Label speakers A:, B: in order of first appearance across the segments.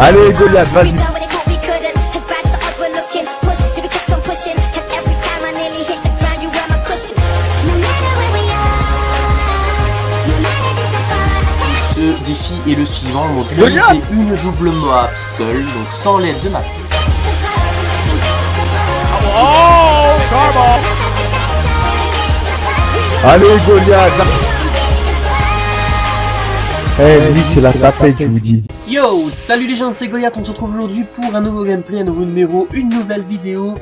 A: Allez Goliath, vas-y.
B: Ce défi est le suivant, donc réaliser une double map seul, donc sans l'aide de ma team.
A: Allez Goliath. Eh lui c'est la tapette je vous dis.
B: Yo, salut les gens, c'est Goliath, on se retrouve aujourd'hui pour un nouveau gameplay, un nouveau numéro, une nouvelle vidéo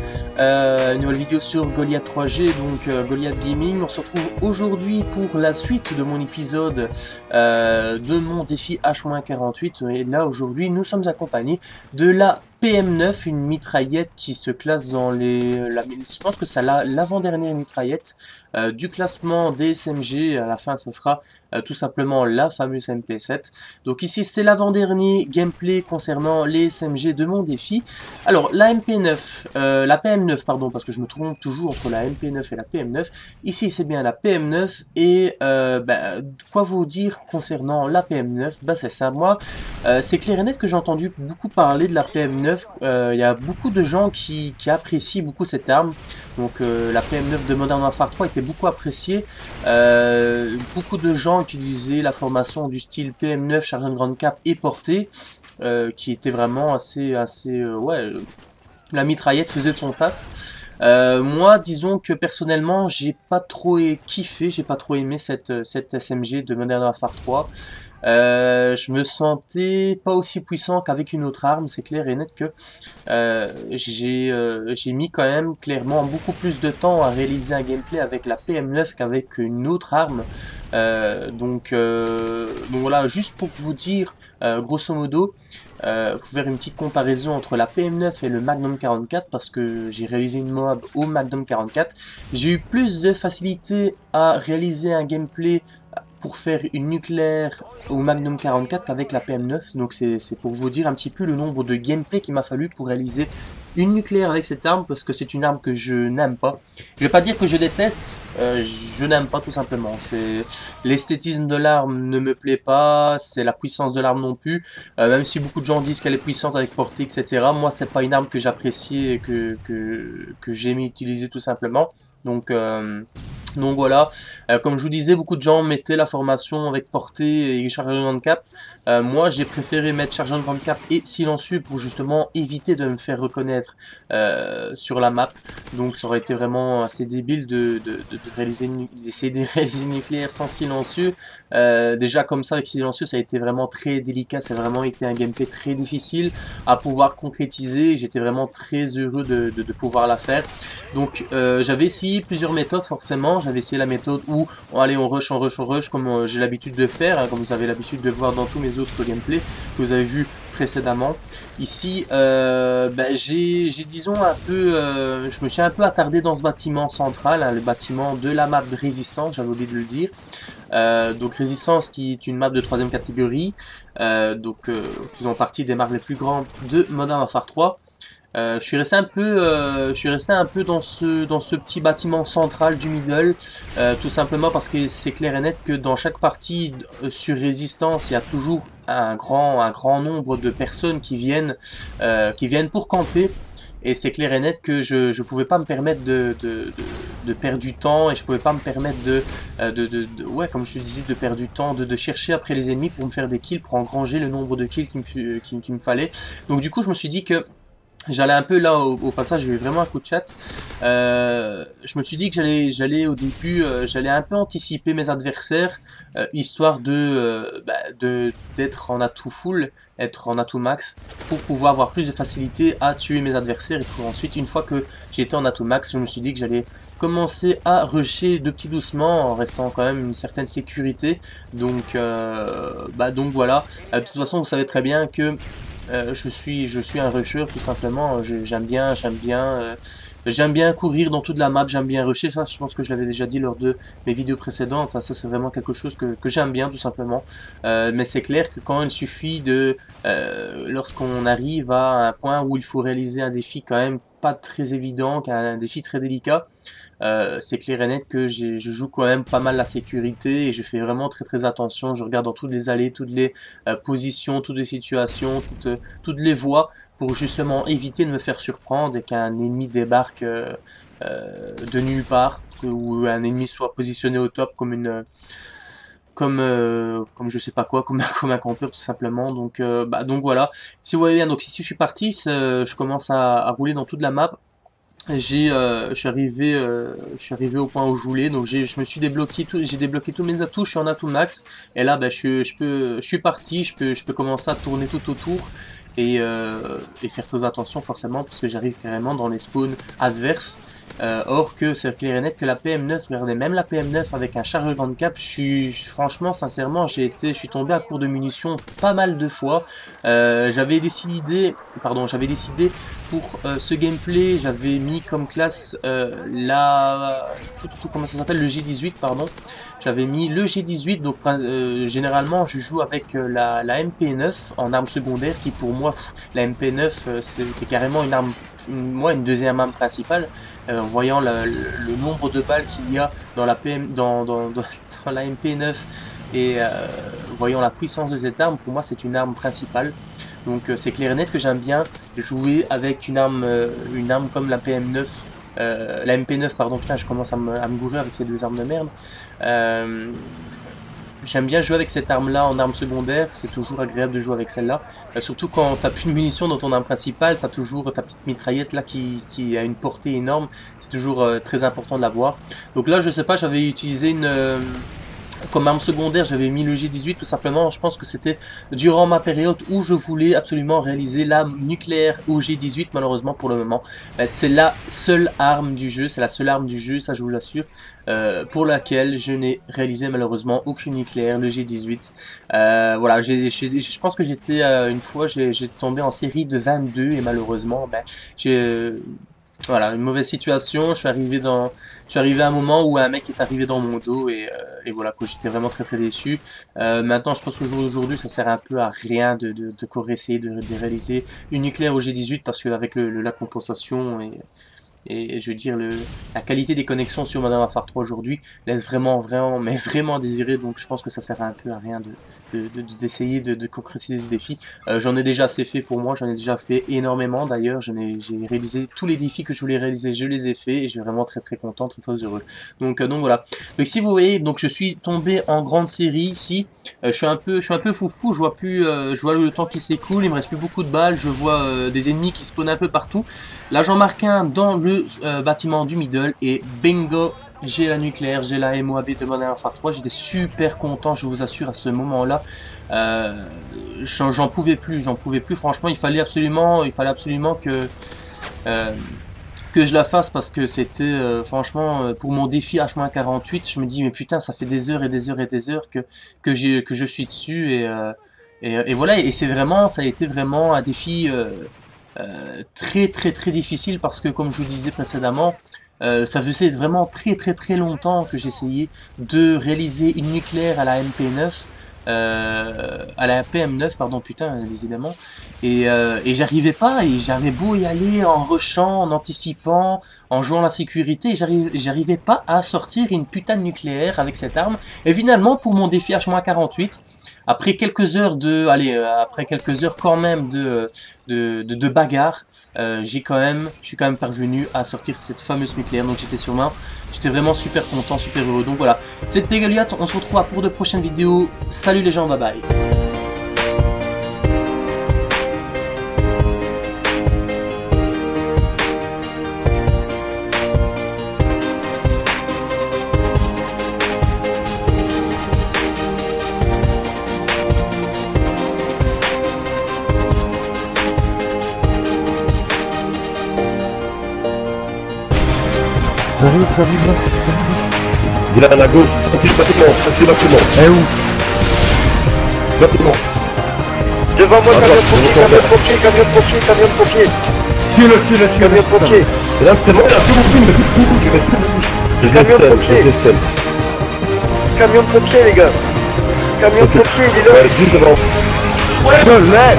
B: sur Goliath 3G, donc Goliath Gaming. On se retrouve aujourd'hui pour la suite de mon épisode de mon défi H-48, et là aujourd'hui nous sommes accompagnés de la PM9, une mitraillette qui se classe dans je pense que c'est l'avant-dernière mitraillette du classement des SMG. À la fin, ça sera tout simplement la fameuse MP7. Donc ici, c'est l'avant-dernier gameplay concernant les SMG de mon défi. Alors, la PM9, pardon, parce que je me trompe toujours entre la MP9 et la PM9. Ici, c'est bien la PM9. Et quoi vous dire concernant la PM9? C'est ça, moi, c'est clair et net que j'ai entendu beaucoup parler de la PM9. Il y a beaucoup de gens qui apprécient beaucoup cette arme. Donc la PM9 de Modern Warfare 3 était beaucoup appréciée. Beaucoup de gens utilisaient la formation du style PM9 chargée de grande cape et portée, qui était vraiment assez ouais, la mitraillette faisait son taf. Moi, disons que personnellement, j'ai pas trop kiffé, j'ai pas trop aimé cette SMG de Modern Warfare 3. Je me sentais pas aussi puissant qu'avec une autre arme, c'est clair et net que j'ai mis quand même clairement beaucoup plus de temps à réaliser un gameplay avec la PM9 qu'avec une autre arme. Donc voilà, juste pour vous dire, grosso modo, pour faire une petite comparaison entre la PM9 et le Magnum 44, parce que j'ai réalisé une mob au Magnum 44, j'ai eu plus de facilité à réaliser un gameplay pour faire une nucléaire au Magnum 44 qu'avec la PM9. Donc c'est pour vous dire un petit peu le nombre de gameplay qu'il m'a fallu pour réaliser une nucléaire avec cette arme, parce que c'est une arme que je n'aime pas. Je vais pas dire que je déteste, je n'aime pas tout simplement. L'esthétisme de l'arme ne me plaît pas, c'est la puissance de l'arme non plus. Même si beaucoup de gens disent qu'elle est puissante avec portée, etc. Moi c'est pas une arme que j'apprécie et que j'aimais utiliser tout simplement. Donc voilà, comme je vous disais, beaucoup de gens mettaient la formation avec portée et chargeur de grande cape. Moi j'ai préféré mettre chargeur de grande cape et silencieux pour justement éviter de me faire reconnaître sur la map. Donc ça aurait été vraiment assez débile d'essayer de réaliser une nucléaire sans silencieux. Déjà comme ça avec silencieux ça a été vraiment très délicat, ça a vraiment été un gameplay très difficile à pouvoir concrétiser. J'étais vraiment très heureux de pouvoir la faire. Donc j'avais essayé plusieurs méthodes forcément. J'avais essayé la méthode où allez on rush comme j'ai l'habitude de faire, hein, comme vous avez l'habitude de voir dans tous mes autres gameplays que vous avez vu précédemment. Ici j'ai disons un peu je me suis un peu attardé dans ce bâtiment central, hein, le bâtiment de la map de Résistance, j'avais oublié de le dire. Donc Résistance qui est une map de 3ème catégorie, faisant partie des maps les plus grandes de Modern Warfare 3. Je suis resté un peu dans ce petit bâtiment central du middle, tout simplement parce que c'est clair et net que dans chaque partie sur Résistance, il y a toujours un grand nombre de personnes qui viennent pour camper. Et c'est clair et net que je pouvais pas me permettre de perdre du temps, et je pouvais pas me permettre ouais, comme je te disais, de perdre du temps, de chercher après les ennemis pour me faire des kills, pour engranger le nombre de kills qu'il me fallait. Donc du coup, je me suis dit que j'allais un peu là au passage, j'ai eu vraiment un coup de chat. Je me suis dit que j'allais au début, j'allais un peu anticiper mes adversaires, histoire d'être en atout full, être en atout max, pour pouvoir avoir plus de facilité à tuer mes adversaires. Et pour ensuite, une fois que j'étais en atout max, je me suis dit que j'allais commencer à rusher de petit doucement en restant quand même une certaine sécurité. Donc voilà. De toute façon, vous savez très bien que je suis un rusher tout simplement. J'aime bien courir dans toute la map, j'aime bien rusher. Ça, je pense que je l'avais déjà dit lors de mes vidéos précédentes. Ça c'est vraiment quelque chose que j'aime bien tout simplement. Mais c'est clair que quand il suffit lorsqu'on arrive à un point où il faut réaliser un défi quand même pas très évident, qui est un défi très délicat. C'est clair et net que je joue quand même pas mal la sécurité et je fais vraiment très attention. Je regarde dans toutes les allées, toutes les positions, toutes les situations, toutes les voies pour justement éviter de me faire surprendre et qu'un ennemi débarque de nulle part, ou un ennemi soit positionné au top comme une comme je sais pas quoi, comme un campeur tout simplement. Donc voilà. Si vous voyez bien, donc ici je suis parti, je commence à rouler dans toute la map. Je suis arrivé au point où je voulais, donc je me suis débloqué j'ai débloqué tous mes atouts, je suis en atout max, et là ben, je suis parti, je peux commencer à tourner tout autour et faire très attention forcément parce que j'arrive carrément dans les spawns adverses. Or que c'est clair et net que la PM9, regardez, même la PM9 avec un chargeur de cap, franchement, sincèrement, je suis tombé à court de munitions pas mal de fois. J'avais décidé pour ce gameplay, j'avais mis comme classe comment ça s'appelle, le G18, pardon. J'avais mis le G18, donc généralement je joue avec la MP9 en arme secondaire, qui pour moi, la MP9 c'est carrément une arme, une deuxième arme principale. Voyant le nombre de balles qu'il y a dans la dans la MP9 et voyant la puissance de cette arme, pour moi c'est une arme principale. Donc c'est clair et net que j'aime bien jouer avec une arme comme la PM9, la MP9 pardon, putain je commence à me gourer avec ces deux armes de merde. J'aime bien jouer avec cette arme là en arme secondaire, c'est toujours agréable de jouer avec celle-là. Surtout quand t'as plus de munitions dans ton arme principale, t'as toujours ta petite mitraillette là qui a une portée énorme, c'est toujours très important de l'avoir. Donc là je sais pas, j'avais utilisé comme arme secondaire, j'avais mis le G18 tout simplement. Je pense que c'était durant ma période où je voulais absolument réaliser l'arme nucléaire au G18. Malheureusement pour le moment, c'est la seule arme du jeu, ça je vous l'assure, pour laquelle je n'ai réalisé malheureusement aucune nucléaire, le G18. Voilà, je pense que j'étais une fois, j'étais tombé en série de 22 et malheureusement, voilà, une mauvaise situation. Je suis arrivé à un moment où un mec est arrivé dans mon dos et voilà, quoi, j'étais vraiment très déçu. Maintenant, je pense qu'au jour d'aujourd'hui, ça sert un peu à rien de essayer de réaliser une nucléaire au G18 parce qu'avec la compensation et je veux dire la qualité des connexions sur Modern Warfare 3 aujourd'hui laisse vraiment à désirer. Donc je pense que ça sert un peu à rien d'essayer de concrétiser ce défi. J'en ai déjà assez fait pour moi, j'en ai déjà fait énormément d'ailleurs. J'ai réalisé tous les défis que je voulais réaliser, je les ai faits et je suis vraiment très content, très heureux. Donc voilà. Donc si vous voyez, donc je suis tombé en grande série ici. Je suis un peu foufou, je vois le temps qui s'écoule, il me reste plus beaucoup de balles, je vois des ennemis qui spawnent un peu partout. Là j'en marque un dans le bâtiment du middle et bingo, j'ai la nucléaire, j'ai la MOAB de Modern Warfare 3. J'étais super content, je vous assure, à ce moment là. J'en pouvais plus, franchement. Il fallait absolument que je la fasse parce que c'était franchement pour mon défi H-48. Je me dis mais putain, ça fait des heures et des heures et des heures que je suis dessus et voilà. Et ça a été vraiment un défi très difficile parce que comme je vous disais précédemment, ça faisait vraiment très longtemps que j'essayais de réaliser une nucléaire à la MP9, à la PM9 pardon, putain, décidément, et j'arrivais pas, et j'avais beau y aller en rushant, en anticipant, en jouant la sécurité, j'arrivais pas à sortir une putain de nucléaire avec cette arme. Et finalement pour mon défi H-48, après quelques heures quand même de bagarre, je suis quand même parvenu à sortir cette fameuse nucléaire. Donc j'étais vraiment super content, super heureux. Donc voilà, c'était Goliath, on se retrouve pour de prochaines vidéos. Salut les gens, bye bye.
A: J'arrive là.
C: Il est à la gauche, c'est le bâtiment,
A: Eh où?
C: bâtiment.
D: Devant moi, camion de pompier.
A: Tue-le.
D: Camion de pompier.
C: Et là, c'est bon, il a tout compris, mais je
D: Camion de
C: seul,
D: pompier.
C: je seul.
D: Camion de pompier, les gars. Camion de pompier, il est là.
C: Juste devant.
A: Je l'ai.